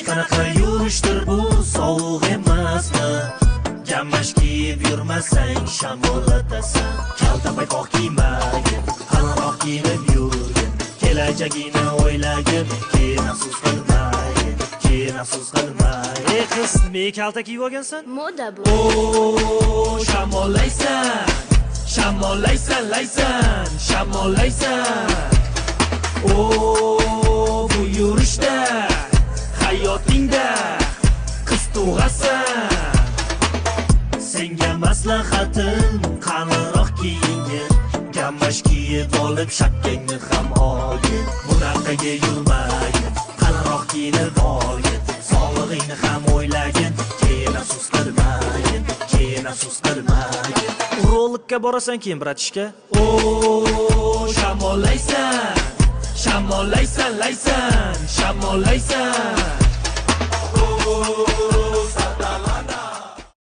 Qanaqa yurishdir bu, sovuq emasmi? Jammash kiyib yurmasang shamollatasan. Kalta paypoq kiymagin, qalinroq kiyinib yurgin. Kelajagini o'ylagin, keyin afsus qilmagin, keyin afsus qilmagin. Ey qiz, nima kalta kiyib olgansan? Moda bu. O, shamollaysan, shamollaysan, laysan, shamollaysan. O, bu yurishda, hayotingda qiz tug'asan. Senga maslahatim, qalinroq kiyingin. Gammash kiyib olib shakkangni ham olgin. Bunaqaga yurmagin, qalinroq kiyinib olgin. Sog'lig'ingni ham o'ylagin, keyin afsus qilmagin, keyin afsus qilmagin. Rolikka borasan keyin bratishka. O, shamollaysan, shamollaysan, laysan, shamollaysan.